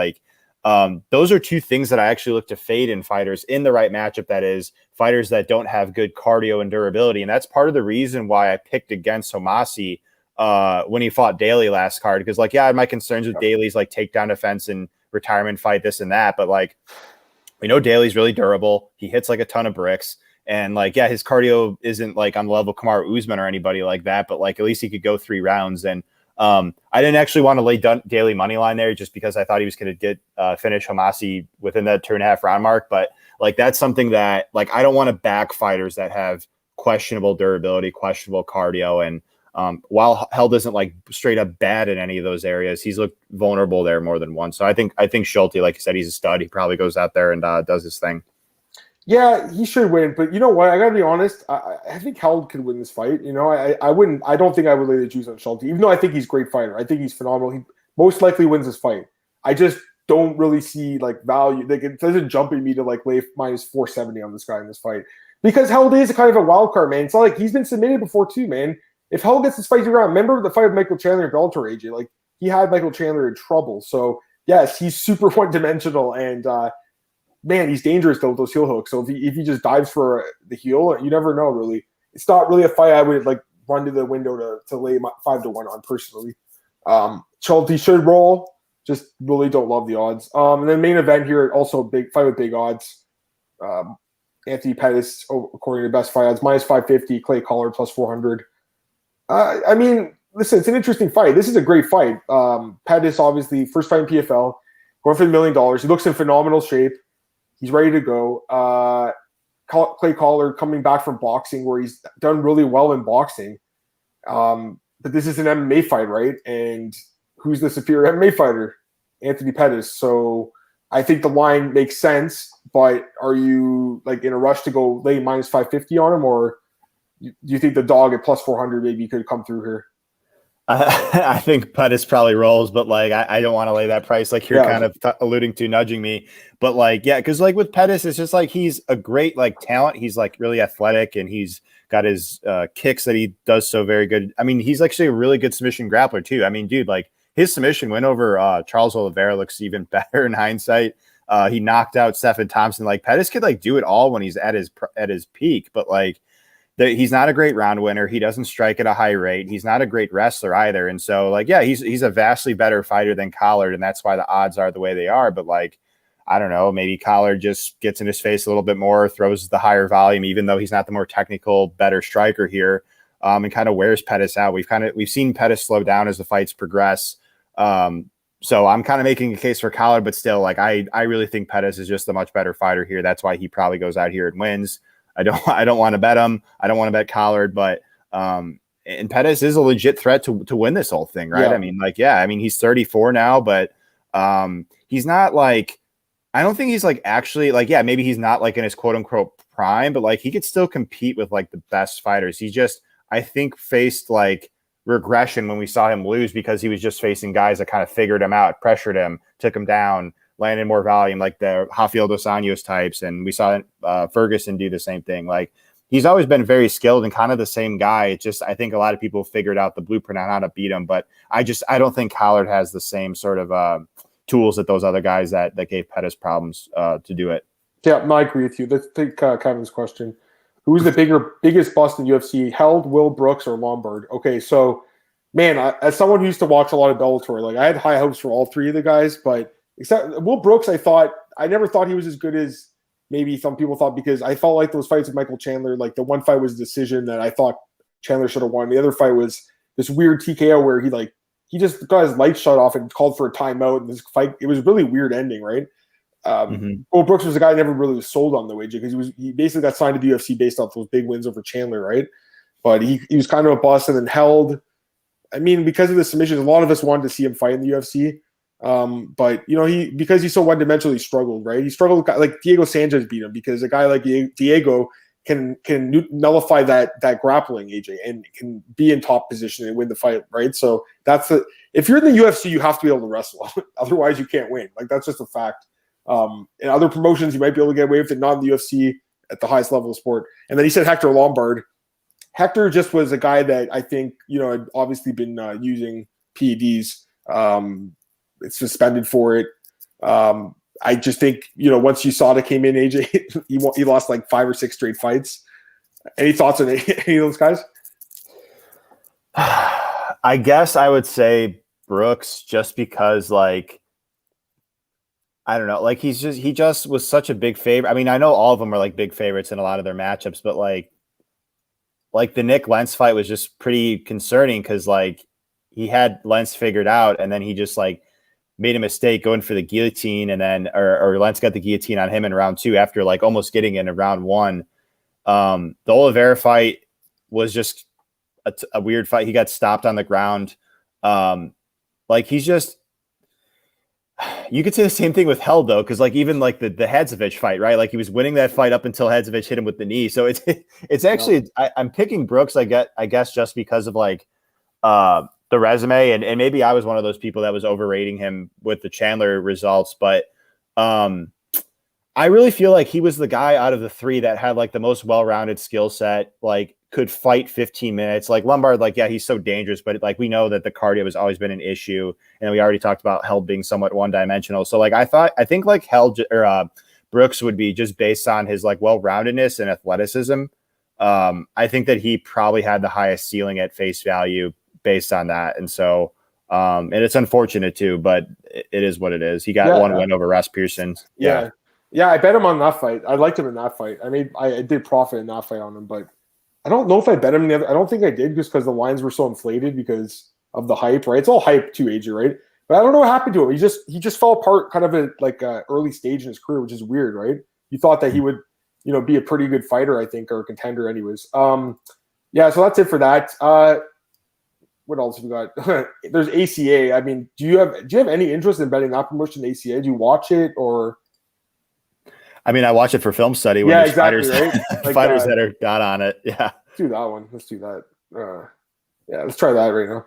[SPEAKER 2] Those are two things that I actually look to fade in fighters in the right matchup. That is fighters that don't have good cardio and durability. And that's part of the reason why I picked against Homasi when he fought Daly last card. Because I had my concerns with Daly's takedown defense and retirement fight, this and that. But we know Daly's really durable. He hits a ton of bricks. And his cardio isn't on the level of Kamaru Usman or anybody like that. But at least he could go 3 rounds. And I didn't actually want to lay Daly money line there just because I thought he was going to get finish Homasi within that 2.5 round mark. But that's something that I don't want to back fighters that have questionable durability, questionable cardio. And while Held isn't straight up bad in any of those areas, he's looked vulnerable there more than once. So I think Schulte, like you said, he's a stud. He probably goes out there and does his thing.
[SPEAKER 1] Yeah, he should win, but you know what? I gotta be honest. I think Held could win this fight. I wouldn't. I don't think I would lay the juice on Schulte, even though I think he's a great fighter. I think he's phenomenal. He most likely wins this fight. I just don't really see value. It doesn't jump at me to lay -470 on this guy in this fight because Held is a kind of a wild card, man. It's not he's been submitted before too, man. If Held gets this fight around, remember the fight with Michael Chandler in Bellator, AJ? He had Michael Chandler in trouble. So yes, he's super one-dimensional and. Man, he's dangerous though with those heel hooks. So if he just dives for the heel, you never know. Really, it's not really a fight I would run to the window to lay 5-1 on personally. Schulte should roll. Just really don't love the odds. And then main event here, also a big fight with big odds. Anthony Pettis, according to best fight odds, -550. Clay Collard +400. I mean, listen, it's an interesting fight. This is a great fight. Pettis, obviously, first fight in PFL, going for $1 million. He looks in phenomenal shape. He's ready to go. Clay Collard coming back from boxing where he's done really well in boxing. But this is an MMA fight, right? And who's the superior MMA fighter? Anthony Pettis. So I think the line makes sense, but are you in a rush to go lay -550 on him, or do you think the dog at +400 maybe could come through here?
[SPEAKER 2] I think Pettis probably rolls, but I don't want to lay that price you're kind of alluding to, nudging me. But because with Pettis, it's just he's a great talent. He's really athletic and he's got his kicks that he does so very good. I mean, he's actually a really good submission grappler too. I mean, dude, his submission win over Charles Oliveira looks even better in hindsight. He knocked out Stephen Thompson. Pettis could do it all when he's at his peak, but he's not a great round winner. He doesn't strike at a high rate. He's not a great wrestler either. And so, like, yeah, he's a vastly better fighter than Collard, and that's why the odds are the way they are. But, like, I don't know, maybe Collard just gets in his face a little bit more, throws the higher volume, even though he's not the more technical, better striker here, and kind of wears Pettis out. We've seen Pettis slow down as the fights progress. So I'm kind of making a case for Collard, but still, like, I really think Pettis is just a much better fighter here. That's why he probably goes out here and wins. I don't want to bet him. I don't want to bet Collard, but and Pettis is a legit threat to win this whole thing, right?
[SPEAKER 1] Yeah.
[SPEAKER 2] I mean, he's 34 now, but he's not like, I don't think he's like actually like, yeah, maybe he's not like in his quote unquote prime, but like he could still compete with like the best fighters. He just, I think, faced like regression when we saw him lose because he was just facing guys that kind of figured him out, pressured him, took him down, landed more volume, like the Rafael dos Anjos types. And we saw Ferguson do the same thing. Like, he's always been very skilled and kind of the same guy. It's just, I think a lot of people figured out the blueprint on how to beat him, but I don't think Collard has the same sort of tools that those other guys that gave Pettis problems to do it.
[SPEAKER 1] Yeah, no, I agree with you. Let's take Kevin's question. Who's the biggest bust in UFC? Held, Will Brooks, or Lombard? Okay, so, man, as someone who used to watch a lot of Bellator, like, I had high hopes for all three of the guys, but except Will Brooks, I never thought he was as good as maybe some people thought, because I felt like those fights with Michael Chandler, like the one fight was a decision that I thought Chandler should have won. The other fight was this weird TKO where he just got his lights shut off and called for a timeout. And this fight, it was a really weird ending, right? Will Brooks was a guy I never really was sold on the way, because he basically got signed to the UFC based off those big wins over Chandler, right? But he was kind of a bust, and then Held. I mean, because of the submissions, a lot of us wanted to see him fight in the UFC. But because he's so one-dimensional, he struggled, right? He struggled, like Diego Sanchez beat him, because a guy like Diego can nullify that grappling, AJ, and can be in top position and win the fight, right? So if you're in the UFC, you have to be able to wrestle. Otherwise, you can't win. Like, that's just a fact. In other promotions, you might be able to get away with it, not in the UFC at the highest level of sport. And then he said Hector Lombard. Hector just was a guy that I think, had obviously been using PEDs. It's suspended for it. I just think, once USADA came in, AJ, he lost like 5 or 6 straight fights. Any thoughts on any of those guys?
[SPEAKER 2] I guess I would say Brooks, just because, like, I don't know, like, he just was such a big favorite. I mean, I know all of them are like big favorites in a lot of their matchups, but like the Nick Lentz fight was just pretty concerning, because like he had Lentz figured out, and then he just like made a mistake going for the guillotine, and then or Lentz got the guillotine on him in round 2 after like almost getting in round 1. The Oliveira fight was just a weird fight. He got stopped on the ground. Like, he's just, you could say the same thing with Held, though, because like even like the Hadzovic fight, right? Like, he was winning that fight up until Hadzovic hit him with the knee. So it's actually, I'm picking Brooks, I guess, just because of like the resume, and maybe I was one of those people that was overrating him with the Chandler results, but I really feel like he was the guy out of the 3 that had like the most well-rounded skill set, like could fight 15 minutes. Like Lombard, like, yeah, he's so dangerous, but like we know that the cardio has always been an issue, and we already talked about Held being somewhat one-dimensional. So like I think like Held or Brooks would be, just based on his like well-roundedness and athleticism. I think that he probably had the highest ceiling at face value based on that. And so, and it's unfortunate too, but it is what it is. He got one win over Ross Pearson.
[SPEAKER 1] Yeah. I bet him on that fight. I liked him in that fight. I did profit in that fight on him, but I don't know if I bet him. I don't think I did, just because the lines were so inflated because of the hype, right? It's all hype too, AJ, right? But I don't know what happened to him. He just fell apart kind of at like a early stage in his career, which is weird, right? You thought that he would, be a pretty good fighter, I think, or a contender anyways. So that's it for that. What else have we got? There's ACA. I mean, do you have any interest in betting that promotion, ACA? Do you watch it, or?
[SPEAKER 2] I mean, I watch it for film study when there's fighters, right? Like, fighters that are got on it. Yeah.
[SPEAKER 1] Let's do that one. Let's do that. Let's try that right now.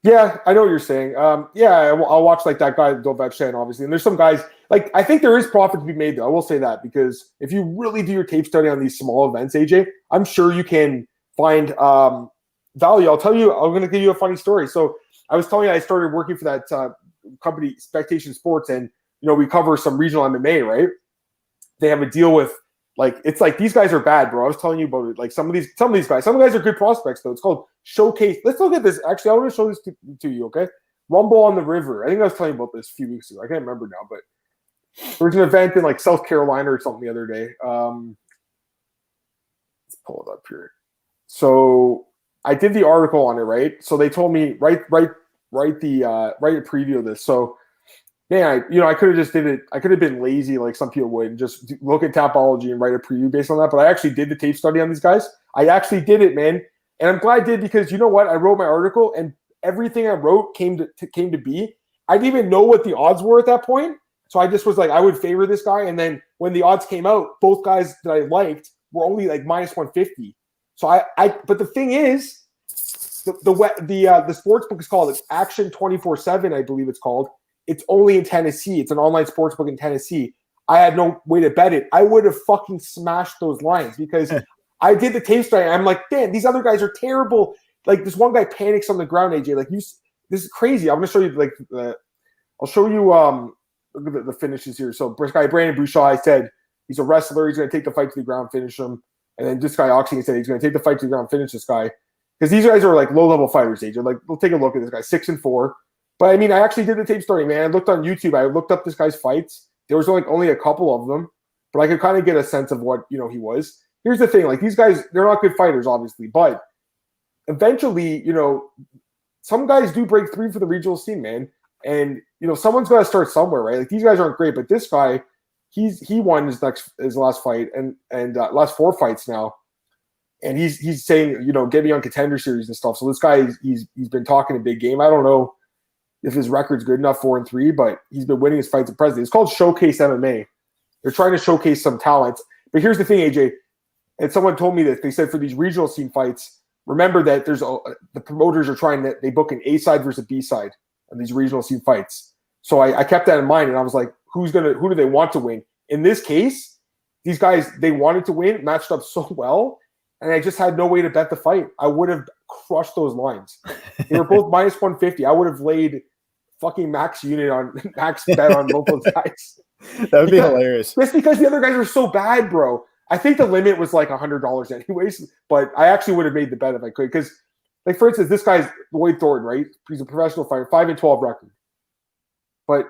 [SPEAKER 1] Yeah, I know what you're saying. I'll watch like that guy, Dovechan, obviously. And there's some guys, like, I think there is profit to be made, though. I will say that, because if you really do your tape study on these small events, AJ, I'm sure you can find value. I'm going to give you a funny story. So I was telling you I started working for that company, Spectation Sports, and, we cover some regional MMA, right? They have a deal with Like it's like these guys are bad, bro. I was telling you about it. Like some of these guys are good prospects though. It's called Showcase. Let's look at this. Actually, I want to show this to you. Okay, Rumble on the River. I think I was telling you about this a few weeks ago. I can't remember now, but there was an event in like South Carolina or something the other day. Let's pull it up here. So I did the article on it, right? So they told me write a preview of this. So man, I could have just did it. I could have been lazy like some people would and just look at Tapology and write a preview based on that. But I actually did the tape study on these guys. I actually did it, man. And I'm glad I did because you know what? I wrote my article and everything I wrote came to be. I didn't even know what the odds were at that point. So I just was like, I would favor this guy. And then when the odds came out, both guys that I liked were only like minus 150. So but the thing is, the sports book is called Action 24/7, I believe it's called. It's only in Tennessee. It's an online sports book in Tennessee. I had no way to bet it. I would have fucking smashed those lines because I did the tape study. I'm like, damn, these other guys are terrible. Like this one guy panics on the ground, AJ. Like this is crazy. I'm gonna show you I'll show you look at the finishes here. So this guy Brandon Bouchard, I said he's a wrestler. He's gonna take the fight to the ground, finish him. And then this guy Oxy said he's gonna take the fight to the ground, finish this guy. Because these guys are like low level fighters, AJ. Like we'll take a look at this guy, 6-4. But I mean, I actually did the tape story, man. I looked on YouTube. I looked up this guy's fights. There was only a couple of them, but I could kind of get a sense of what he was. Here's the thing: like these guys, they're not good fighters, obviously, but eventually, some guys do break through for the regional scene, man. And someone's got to start somewhere, right? Like these guys aren't great, but this guy, he won his last fight and last 4 fights now. And he's saying, get me on Contender Series and stuff. So this guy, he's been talking a big game. I don't know if his record's good enough, 4-3, but he's been winning his fights at present. It's called Showcase MMA. They're trying to showcase some talent. But here's the thing, AJ, and someone told me that they said for these regional scene fights, remember that the promoters are trying that they book an A side versus a B side on these regional scene fights. So I kept that in mind, and I was like, who do they want to win? In this case, these guys, they wanted to win, matched up so well, and I just had no way to bet the fight. I would have crushed those lines. They were both minus 150. I would have laid fucking max bet on both those guys.
[SPEAKER 2] That would be hilarious.
[SPEAKER 1] Just because the other guys are so bad, bro. I think the limit was like $100 anyways, but I actually would have made the bet if I could. Because, like, for instance, this guy's Lloyd Thornton, right? He's a professional fighter, 5-12 record. But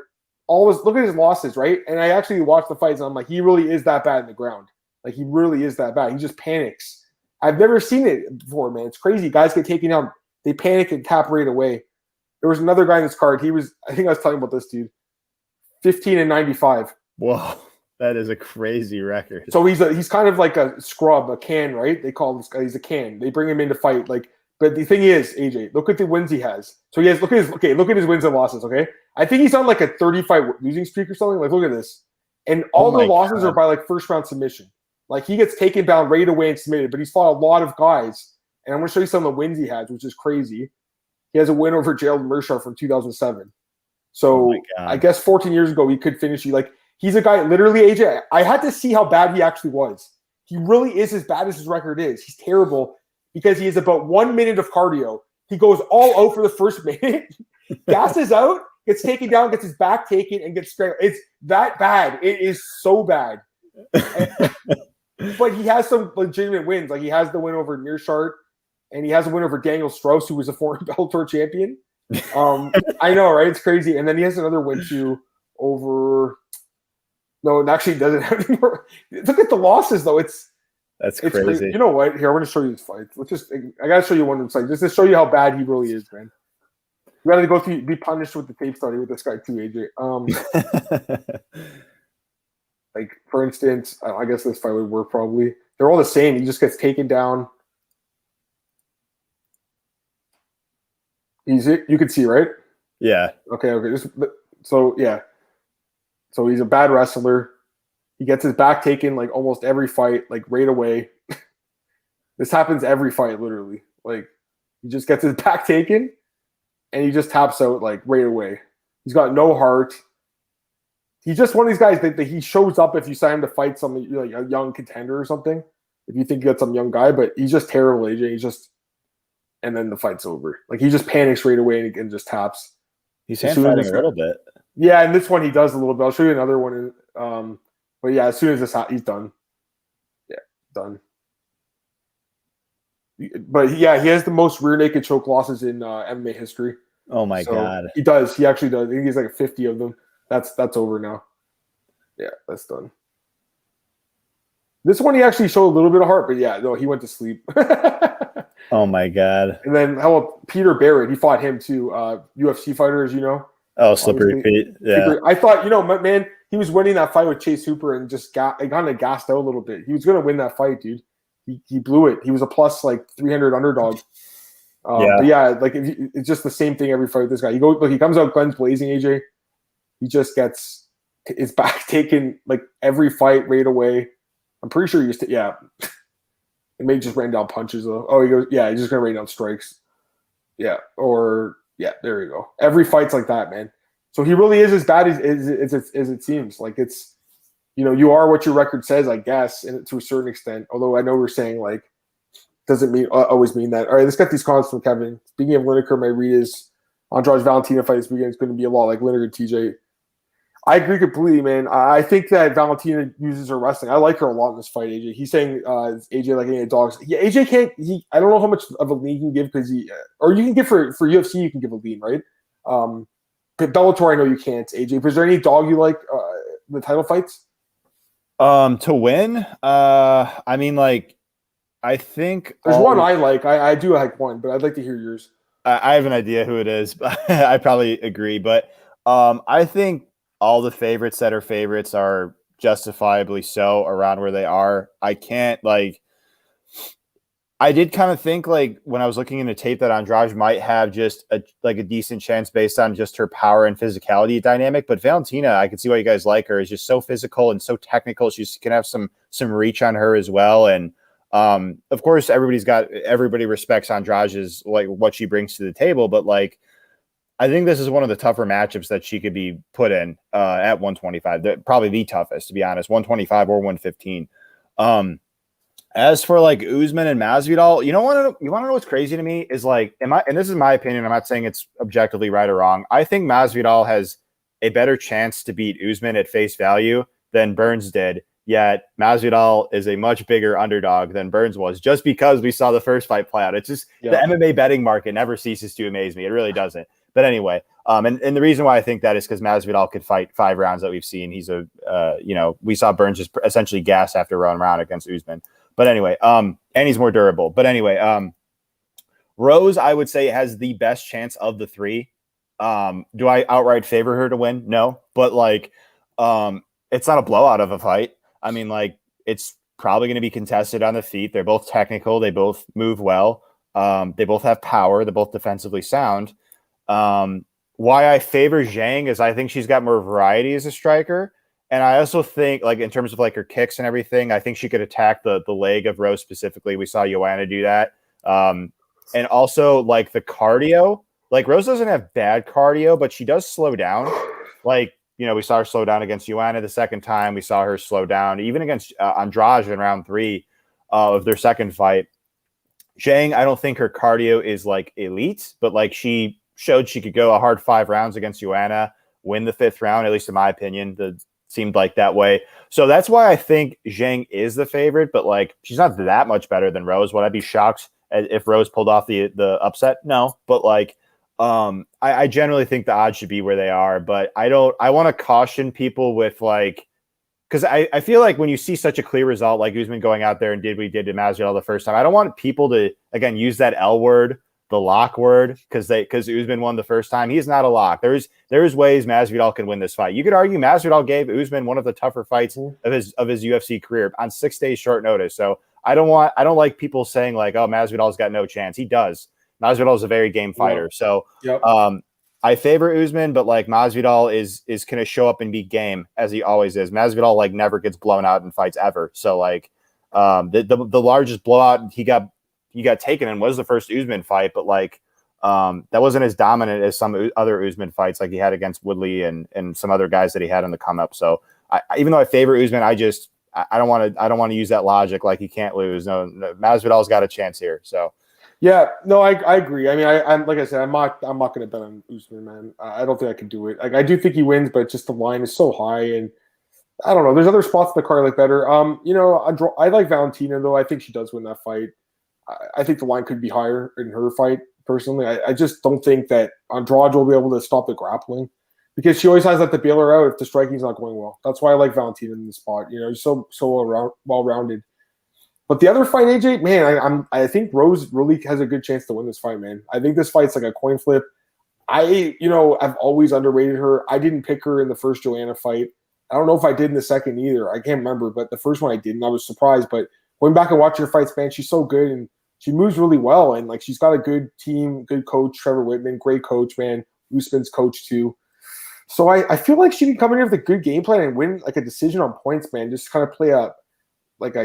[SPEAKER 1] look at his losses, right? And I actually watched the fights, and I'm like, he really is that bad in the ground. Like, he really is that bad. He just panics. I've never seen it before, man. It's crazy. Guys get taken down. They panic and tap right away. There was another guy in this card. I think I was telling about this dude. 15-95.
[SPEAKER 2] Whoa, that is a crazy record.
[SPEAKER 1] So he's kind of like a scrub, a can, right? They call this guy, he's a can. They bring him in to fight. But the thing is, AJ, look at the wins he has. So he has look at his wins and losses, okay? I think he's on like a 35 losing streak or something. Like, look at this. And all the losses are by like first round submission. Like he gets taken down right away and submitted, but he's fought a lot of guys. And I'm going to show you some of the wins he has, which is crazy. He has a win over Gerald Mershar from 2007. So I guess 14 years ago, he could finish you. Like he's a guy, literally, AJ, I had to see how bad he actually was. He really is as bad as his record is. He's terrible because he has about 1 minute of cardio. He goes all out for the first minute, gasses out, gets taken down, gets his back taken, and gets straight. It's that bad. It is so bad. But he has some legitimate wins. Like he has the win over Mearshart, and he has a win over Daniel Strauss, who was a former Bellator champion. I know, right? It's crazy. And then he has another win too over. No, it actually doesn't have any more. Look at the losses, though. That's crazy. You know what? Here, I'm going to show you this fight. I got to show you one of them, just to show you how bad he really is, man. You got to be punished with the tape study with this guy too, AJ. Like, for instance, I guess this fight would work probably. They're all the same. He just gets taken down. You can see, right?
[SPEAKER 2] Yeah.
[SPEAKER 1] Okay. So he's a bad wrestler. He gets his back taken like almost every fight, like right away. This happens every fight, literally. Like he just gets his back taken and he just taps out like right away. He's got no heart. He's just one of these guys that he shows up if you sign him to fight something like a young contender or something. If you think you got some young guy, but he's just terrible, AJ. And then the fight's over. Like he just panics right away and just taps.
[SPEAKER 2] He's hand fighting a little bit.
[SPEAKER 1] Yeah, and this one he does a little bit. I'll show you another one. But yeah, as soon as he's done. Done. But yeah, he has the most rear naked choke losses in MMA history.
[SPEAKER 2] Oh my God.
[SPEAKER 1] He does. He actually does. I think he's like 50 of them. That's over now. Yeah, that's done. This one he actually showed a little bit of heart, but yeah, no, he went to sleep.
[SPEAKER 2] Oh my God.
[SPEAKER 1] And then how about Peter Barrett? He fought him too. UFC fighter, as you know.
[SPEAKER 2] Oh, slippery feet. Yeah.
[SPEAKER 1] I thought, man, he was winning that fight with Chase Hooper and just kind of gassed out a little bit. He was going to win that fight, dude. He blew it. He was a plus like 300 underdog. But yeah, like it's just the same thing every fight with this guy. He comes out guns blazing, AJ. He just gets his back taken like every fight right away. I'm pretty sure he It may just rain down punches though. Oh, he goes, yeah, he's just gonna rain down strikes. Yeah, there you go. Every fight's like that, man. So he really is as bad as it seems. Like it's, you are what your record says, I guess, and to a certain extent. Although I know we're saying like doesn't always mean that. All right, let's get these comments from Kevin. Speaking of Lineker, my read is Andrade Valentina fight this weekend is going to be a lot like Lineker TJ. I agree completely, man. I think that Valentina uses her wrestling. I like her a lot in this fight, AJ. He's saying AJ like any dogs. Yeah, AJ can't. I don't know how much of a lean he can give because or you can give for UFC. You can give a lean, right? But Bellator, I know you can't, AJ. But is there any dog you like in the title fights?
[SPEAKER 2] To win, I mean, like, I think
[SPEAKER 1] there's one I like. I do like one, but I'd like to hear yours.
[SPEAKER 2] I have an idea who it is, but I probably agree. But I think all the favorites that are favorites are justifiably so around where they are. I can't I did kind of think like when I was looking into tape that Andrade might have just a decent chance based on just her power and physicality dynamic. But Valentina, I can see why you guys like her, is just so physical and so technical. She can have some reach on her as well. And of course, everybody respects Andrade's like what she brings to the table, but like I think this is one of the tougher matchups that she could be put in at 125. Probably the toughest, to be honest, 125 or 115. As for like Usman and Masvidal, you want to know what's crazy to me is like, and this is my opinion, I'm not saying it's objectively right or wrong. I think Masvidal has a better chance to beat Usman at face value than Burns did. Yet Masvidal is a much bigger underdog than Burns was, just because we saw the first fight play out. It's just the MMA betting market never ceases to amaze me. It really doesn't. But anyway, and the reason why I think that is because Masvidal could fight 5 rounds that we've seen. He's we saw Burns just essentially gas after round against Usman. But anyway, and he's more durable. But anyway, Rose, I would say, has the best chance of the 3. Do I outright favor her to win? No, but like, it's not a blowout of a fight. I mean, like, it's probably going to be contested on the feet. They're both technical. They both move well. They both have power. They're both defensively sound. Why I favor Zhang is I think she's got more variety as a striker. And I also think, like, in terms of like her kicks and everything, I think she could attack the leg of Rose specifically. We saw Joanna do that. And also like the cardio, like Rose doesn't have bad cardio, but she does slow down. Like, we saw her slow down against Joanna the second time. We saw her slow down even against Andrade in round 3 of their second fight. Zhang, I don't think her cardio is like elite, but like she showed she could go a hard 5 rounds against Joanna, win the 5th round, at least in my opinion. Seemed like that way. So that's why I think Zhang is the favorite, but like she's not that much better than Rose. Would I be shocked if Rose pulled off the upset? No, but like I generally think the odds should be where they are, but I want to caution people with like, because I feel like when you see such a clear result like Usman going out there and did what he did to Masvidal the first time, I don't want people to again use that L word, the lock word, because Usman won the first time. He's not a lock. There's ways Masvidal can win this fight. You could argue Masvidal gave Usman one of the tougher fights of his UFC career on 6 days short notice. So I don't like people saying like, oh, Masvidal's got no chance. He does. Masvidal is a very game fighter. So I favor Usman, but like Masvidal is going to show up and be game as he always is. Masvidal like never gets blown out in fights ever. So like the largest blowout he got taken in was the first Usman fight, but like that wasn't as dominant as some other Usman fights like he had against Woodley and some other guys that he had in the come up. So even though I favor Usman, I don't want to use that logic like he can't lose. No, Masvidal's got a chance here. So
[SPEAKER 1] yeah, no, I agree. I mean, I'm like I said, I'm not going to bet on Usman, man. I don't think I can do it. Like I do think he wins, but just the line is so high, and I don't know. There's other spots in the card I like better. I like Valentina though. I think she does win that fight. I think the line could be higher in her fight. Personally, I just don't think that Andrade will be able to stop the grappling because she always has that to bail her out if the striking's not going well. That's why I like Valentina in the spot. She's so well rounded. But the other fight, AJ, man, I think Rose really has a good chance to win this fight, man. I think this fight's like a coin flip. I've always underrated her. I didn't pick her in the first Joanna fight. I don't know if I did in the second either. I can't remember, but the first one I did, and I was surprised. But going back and watching her fights, man, she's so good and she moves really well. And like she's got a good team, good coach, Trevor Whitman, great coach, man. Usman's coach too. So I feel like she can come in here with a good game plan and win like a decision on points, man. Just kind of play a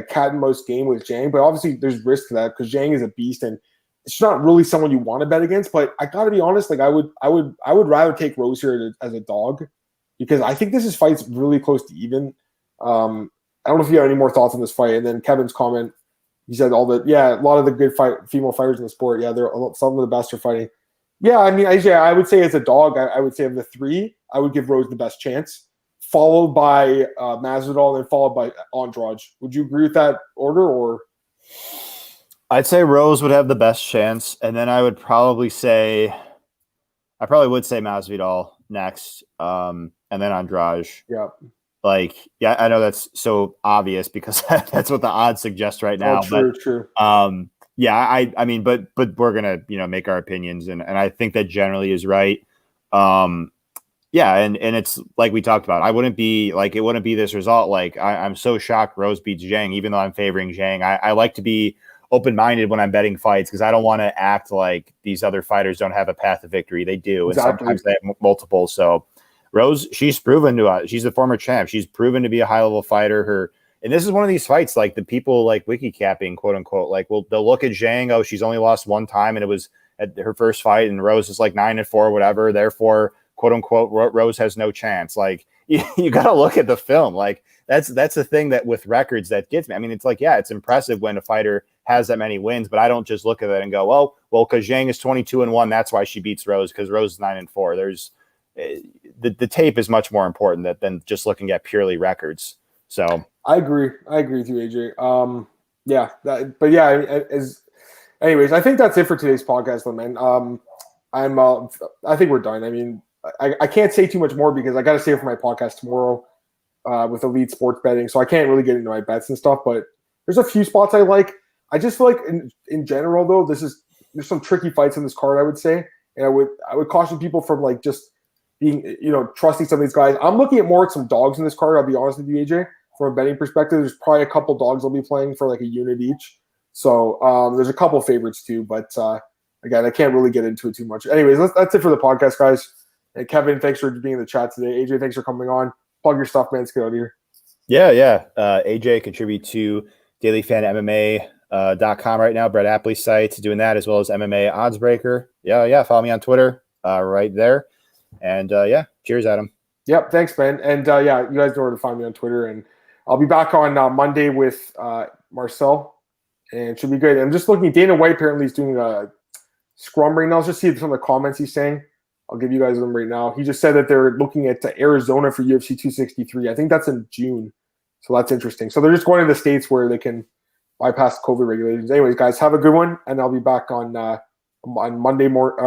[SPEAKER 1] cat and mouse game with Zhang. But obviously there's risk to that because Zhang is a beast and it's not really someone you want to bet against. But I gotta be honest, like I would rather take Rose here as a dog because I think this fight's really close to even. I don't know if you have any more thoughts on this fight. And then Kevin's comment. He said a lot of the good female fighters in the sport. Yeah, some of the best are fighting. Yeah, I mean, AJ, I would say as a dog, I would say of the three, I would give Rose the best chance, followed by Masvidal, and then followed by Andrade. Would you agree with that order, or?
[SPEAKER 2] I'd say Rose would have the best chance, and then I would probably would say Masvidal next, and then Andrade.
[SPEAKER 1] Yeah.
[SPEAKER 2] Like, yeah, I know that's so obvious because that's what the odds suggest right now.
[SPEAKER 1] True.
[SPEAKER 2] Yeah, I mean, but we're gonna make our opinions, and I think that generally is right. Yeah, and it's like we talked about. It wouldn't be this result. Like I'm so shocked Rose beats Zhang, even though I'm favoring Zhang. I like to be open-minded when I'm betting fights because I don't want to act like these other fighters don't have a path to victory. They do, exactly. And sometimes they have multiple. So. Rose, she's proven she's a former champ. She's proven to be a high level fighter. And this is one of these fights, like the people like wiki capping, quote unquote, like, well, they'll look at Zhang. Oh, she's only lost one time and it was at her first fight. And Rose is like 9-4, whatever. Therefore, quote unquote, Rose has no chance. Like you got to look at the film. Like that's the thing that with records that gets me. I mean, it's like, yeah, it's impressive when a fighter has that many wins, but I don't just look at it and go, well, because Zhang is 22-1. That's why she beats Rose because Rose is 9-4. There's, the tape is much more important than just looking at purely records. So
[SPEAKER 1] I agree with you, AJ. Anyways, I think that's it for today's podcast, though, man. I think we're done. I mean, I can't say too much more because I got to save for my podcast tomorrow with Elite Sports Betting, so I can't really get into my bets and stuff. But there's a few spots I like. I just feel like in general, though, there's some tricky fights in this card, I would say, and I would caution people from like just being, trusting some of these guys. I'm looking at more at some dogs in this card. I'll be honest with you, AJ. From a betting perspective, there's probably a couple dogs I'll be playing for like a unit each. So there's a couple favorites too, but again, I can't really get into it too much. Anyways, that's it for the podcast, guys. And Kevin, thanks for being in the chat today. AJ, thanks for coming on. Plug your stuff, man. Let's get out of here.
[SPEAKER 2] Yeah. AJ contribute to dailyfanmma.com right now. Brett Apley's site doing that as well as MMA Oddsbreaker. Yeah. Follow me on Twitter right there. And cheers, Adam.
[SPEAKER 1] Yep, thanks, man. And you guys know where to find me on Twitter. And I'll be back on Monday with Marcel, and it should be good. I'm just looking. Dana White apparently is doing a scrum right now. Let's just see some of the comments he's saying. I'll give you guys them right now. He just said that they're looking at Arizona for UFC 263. I think that's in June, so that's interesting. So they're just going to the states where they can bypass COVID regulations. Anyways, guys, have a good one, and I'll be back on Monday morning.